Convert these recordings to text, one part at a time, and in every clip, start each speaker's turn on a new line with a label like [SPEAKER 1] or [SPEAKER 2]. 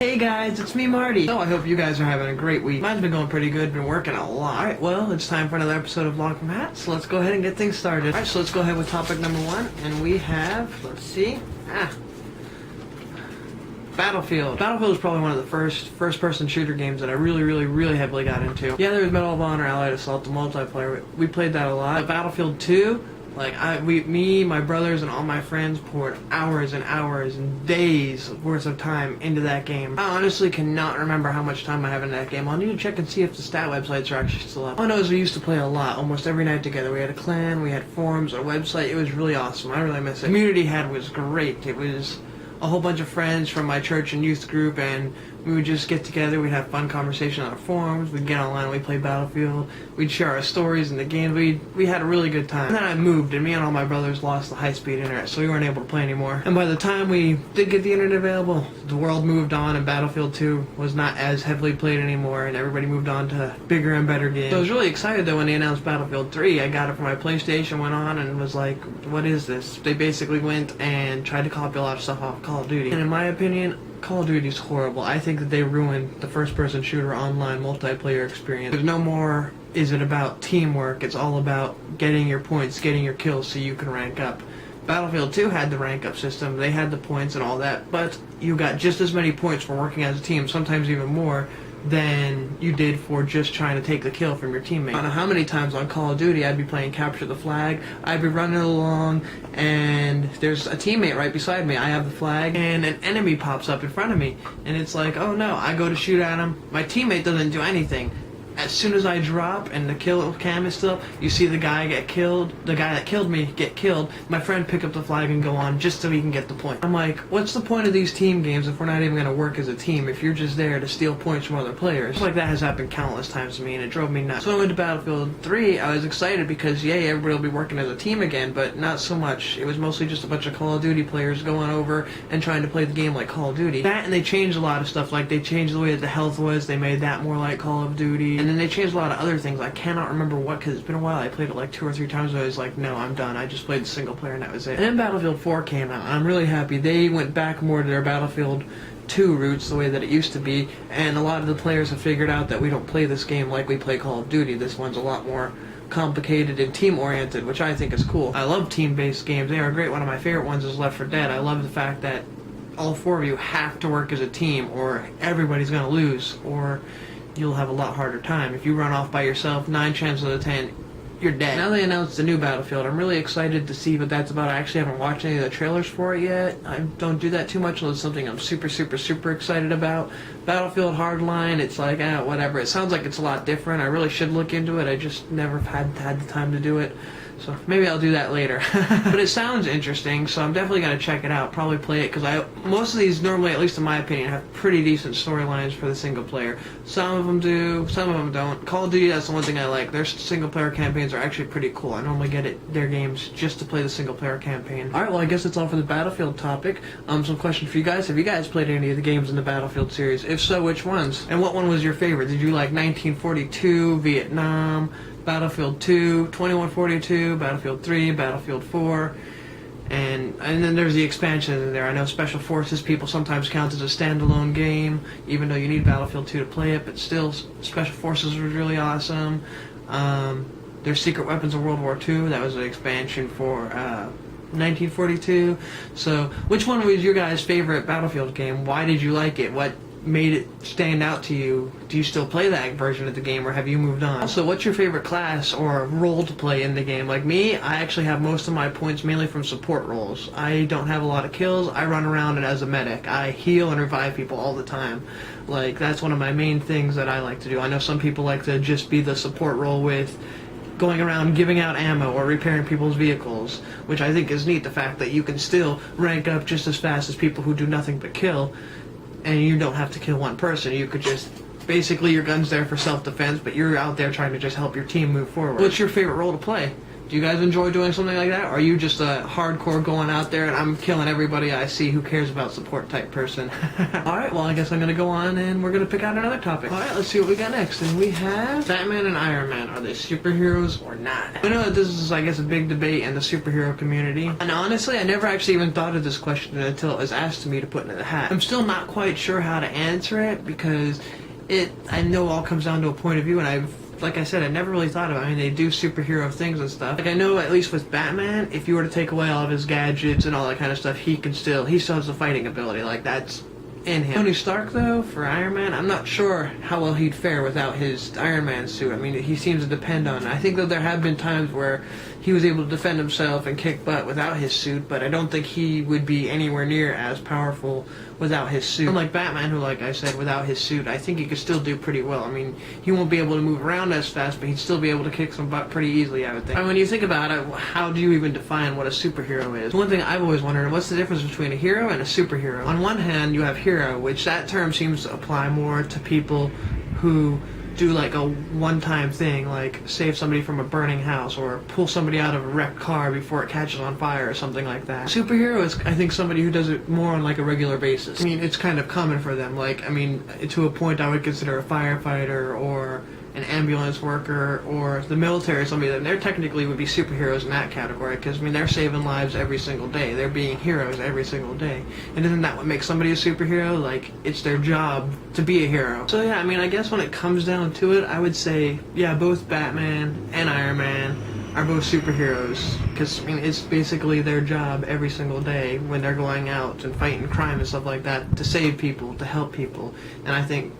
[SPEAKER 1] Hey guys, it's me, Marty. So I hope you guys are having a great week. Mine's been going pretty good, been working a lot. Alright, well, it's time for another episode of Vlog from Hat, so let's go ahead and get things started. Alright, so let's go ahead with topic number one, and we have, let's see, Battlefield. Battlefield was probably one of the first-person shooter games that I really heavily got into. Yeah, there was Medal of Honor, Allied Assault, the multiplayer. We played that a lot. But Battlefield 2, me, my brothers, and all my friends poured hours and hours and days worth of time into that game. I honestly cannot remember how much time I have in that game. I'll need to check and see if the stat websites are actually still up. All I know is we used to play a lot, almost every night together. We had a clan, we had forums, a website. It was really awesome. I really miss it. The community was great. It was a whole bunch of friends from my church and youth group, and we would just get together, we'd have fun conversation on our forums, we'd get online, we'd play Battlefield, we'd share our stories in the game, we had a really good time. And then I moved, and me and all my brothers lost the high-speed internet, so we weren't able to play anymore. And by the time we did get the internet available, the world moved on, and Battlefield 2 was not as heavily played anymore, and everybody moved on to bigger and better games. So I was really excited though when they announced Battlefield 3. I got it for my PlayStation, went on, and was like, what is this? They basically went and tried to copy a lot of stuff off Call of Duty. And in my opinion, Call of Duty is horrible. I think that they ruined the first-person shooter online multiplayer experience. There's no more is it about teamwork. It's all about getting your points, getting your kills so you can rank up. Battlefield 2 had the rank up system. They had the points and all that, but you got just as many points for working as a team, sometimes even more, than you did for just trying to take the kill from your teammate. I don't know how many times on Call of Duty I'd be playing Capture the Flag, I'd be running along, and there's a teammate right beside me. I have the flag, and an enemy pops up in front of me, and it's like, oh no, I go to shoot at him, my teammate doesn't do anything. As soon as I drop and the kill cam is still, you see the guy get killed, the guy that killed me get killed, my friend pick up the flag and go on just so he can get the point. I'm like, what's the point of these team games if we're not even going to work as a team, if you're just there to steal points from other players? Like, that has happened countless times to me, and it drove me nuts. So when I went to Battlefield 3, I was excited because, yay, everybody will be working as a team again, but not so much. It was mostly just a bunch of Call of Duty players going over and trying to play the game like Call of Duty. That, and they changed a lot of stuff, like they changed the way that the health was, they made that more like Call of Duty, and then they changed a lot of other things. I cannot remember what, because it's been a while. I played it like 2 or 3 times, but I was like, no, I'm done. I just played the single player and that was it. And then Battlefield 4 came out, and I'm really happy. They went back more to their Battlefield 2 roots, the way that it used to be, and a lot of the players have figured out that we don't play this game like we play Call of Duty. This one's a lot more complicated and team-oriented, which I think is cool. I love team-based games. They are great. One of my favorite ones is Left 4 Dead. I love the fact that all 4 of you have to work as a team, or everybody's going to lose, or you'll have a lot harder time. If you run off by yourself, 9 chances out of 10, you're dead. Now they announced the new Battlefield. I'm really excited to see what that's about. I actually haven't watched any of the trailers for it yet. I don't do that too much unless it's something I'm super excited about. Battlefield Hardline, it's like, whatever. It sounds like it's a lot different. I really should look into it. I just never had the time to do it. So maybe I'll do that later. But it sounds interesting, so I'm definitely going to check it out, probably play it, because most of these normally, at least in my opinion, have pretty decent storylines for the single player. Some of them do, some of them don't. Call of Duty, that's the one thing I like. Their single player campaigns are actually pretty cool. I normally get their games just to play the single player campaign. Alright, well, I guess that's all for the Battlefield topic. Some questions for you guys. Have you guys played any of the games in the Battlefield series? If so, which ones? And what one was your favorite? Did you like 1942, Vietnam, Battlefield 2, 2142, Battlefield 3, Battlefield 4, and then there's the expansions in there. I know Special Forces people sometimes count as a standalone game, even though you need Battlefield 2 to play it, but still, Special Forces was really awesome. There's Secret Weapons of World War II, that was an expansion for 1942. So, which one was your guys' favorite Battlefield game? Why did you like it? What made it stand out to you? Do you still play that version of the game, or have you moved on? Also, what's your favorite class or role to play in the game? Like me, I actually have most of my points mainly from support roles. I don't have a lot of kills. I run around and as a medic. I heal and revive people all the time. Like, that's one of my main things that I like to do. I know some people like to just be the support role with going around giving out ammo or repairing people's vehicles, which I think is neat, the fact that you can still rank up just as fast as people who do nothing but kill, and you don't have to kill one person. You could just, basically your gun's there for self-defense, but you're out there trying to just help your team move forward. What's your favorite role to play? Do you guys enjoy doing something like that? Or are you just a hardcore going out there and I'm killing everybody I see who cares about support type person? Alright, well I guess I'm gonna go on and we're gonna pick out another topic. Alright, let's see what we got next. And we have Batman and Iron Man. Are they superheroes or not? I know that this is, I guess, a big debate in the superhero community. And honestly, I never actually even thought of this question until it was asked to me to put into the hat. I'm still not quite sure how to answer it because I know all comes down to a point of view, and like I said, I never really thought about it. I mean, they do superhero things and stuff. Like, I know, at least with Batman, if you were to take away all of his gadgets and all that kind of stuff, he still has the fighting ability. Like, that's in him. Tony Stark, though, for Iron Man, I'm not sure how well he'd fare without his Iron Man suit. I mean, he seems to depend on it. I think that there have been times where he was able to defend himself and kick butt without his suit, but I don't think he would be anywhere near as powerful without his suit. Unlike Batman, who, like I said, without his suit, I think he could still do pretty well. I mean, he won't be able to move around as fast, but he'd still be able to kick some butt pretty easily, I would think. And when you think about it, how do you even define what a superhero is? One thing I've always wondered, what's the difference between a hero and a superhero? On one hand, you have hero, which that term seems to apply more to people who do like a one-time thing, like save somebody from a burning house or pull somebody out of a wrecked car before it catches on fire or something like that. Superhero is, I think, somebody who does it more on like a regular basis. I mean, it's kind of common for them. Like, I mean, to a point I would consider a firefighter or an ambulance worker or the military, somebody that they're technically would be superheroes in that category, because I mean they're saving lives every single day. They're being heroes every single day. And isn't that what makes somebody a superhero? Like, it's their job to be a hero. So yeah, I mean, I guess when it comes down to it, I would say, yeah, both Batman and Iron Man are both superheroes, because I mean it's basically their job every single day when they're going out and fighting crime and stuff like that to save people, to help people. And I think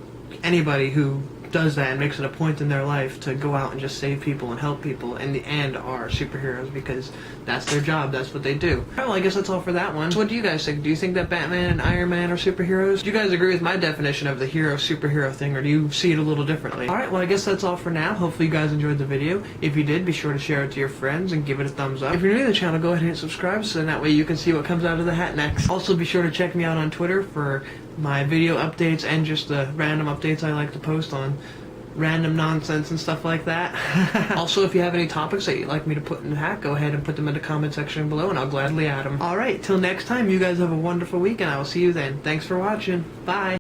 [SPEAKER 1] anybody who does that and makes it a point in their life to go out and just save people and help people in the end are superheroes, because that's their job, that's what they do. Well, I guess that's all for that one. So what do you guys think? Do you think that Batman and Iron Man are superheroes? Do you guys agree with my definition of the hero-superhero thing, or do you see it a little differently? Alright, well I guess that's all for now. Hopefully you guys enjoyed the video. If you did, be sure to share it to your friends and give it a thumbs up. If you're new to the channel, go ahead and hit subscribe so that way you can see what comes out of the hat next. Also be sure to check me out on Twitter for my video updates and just the random updates I like to post on random nonsense and stuff like that. Also, if you have any topics that you'd like me to put in the hat, go ahead and put them in the comment section below and I'll gladly add them. Alright, till next time, you guys have a wonderful week and I will see you then. Thanks for watching. Bye.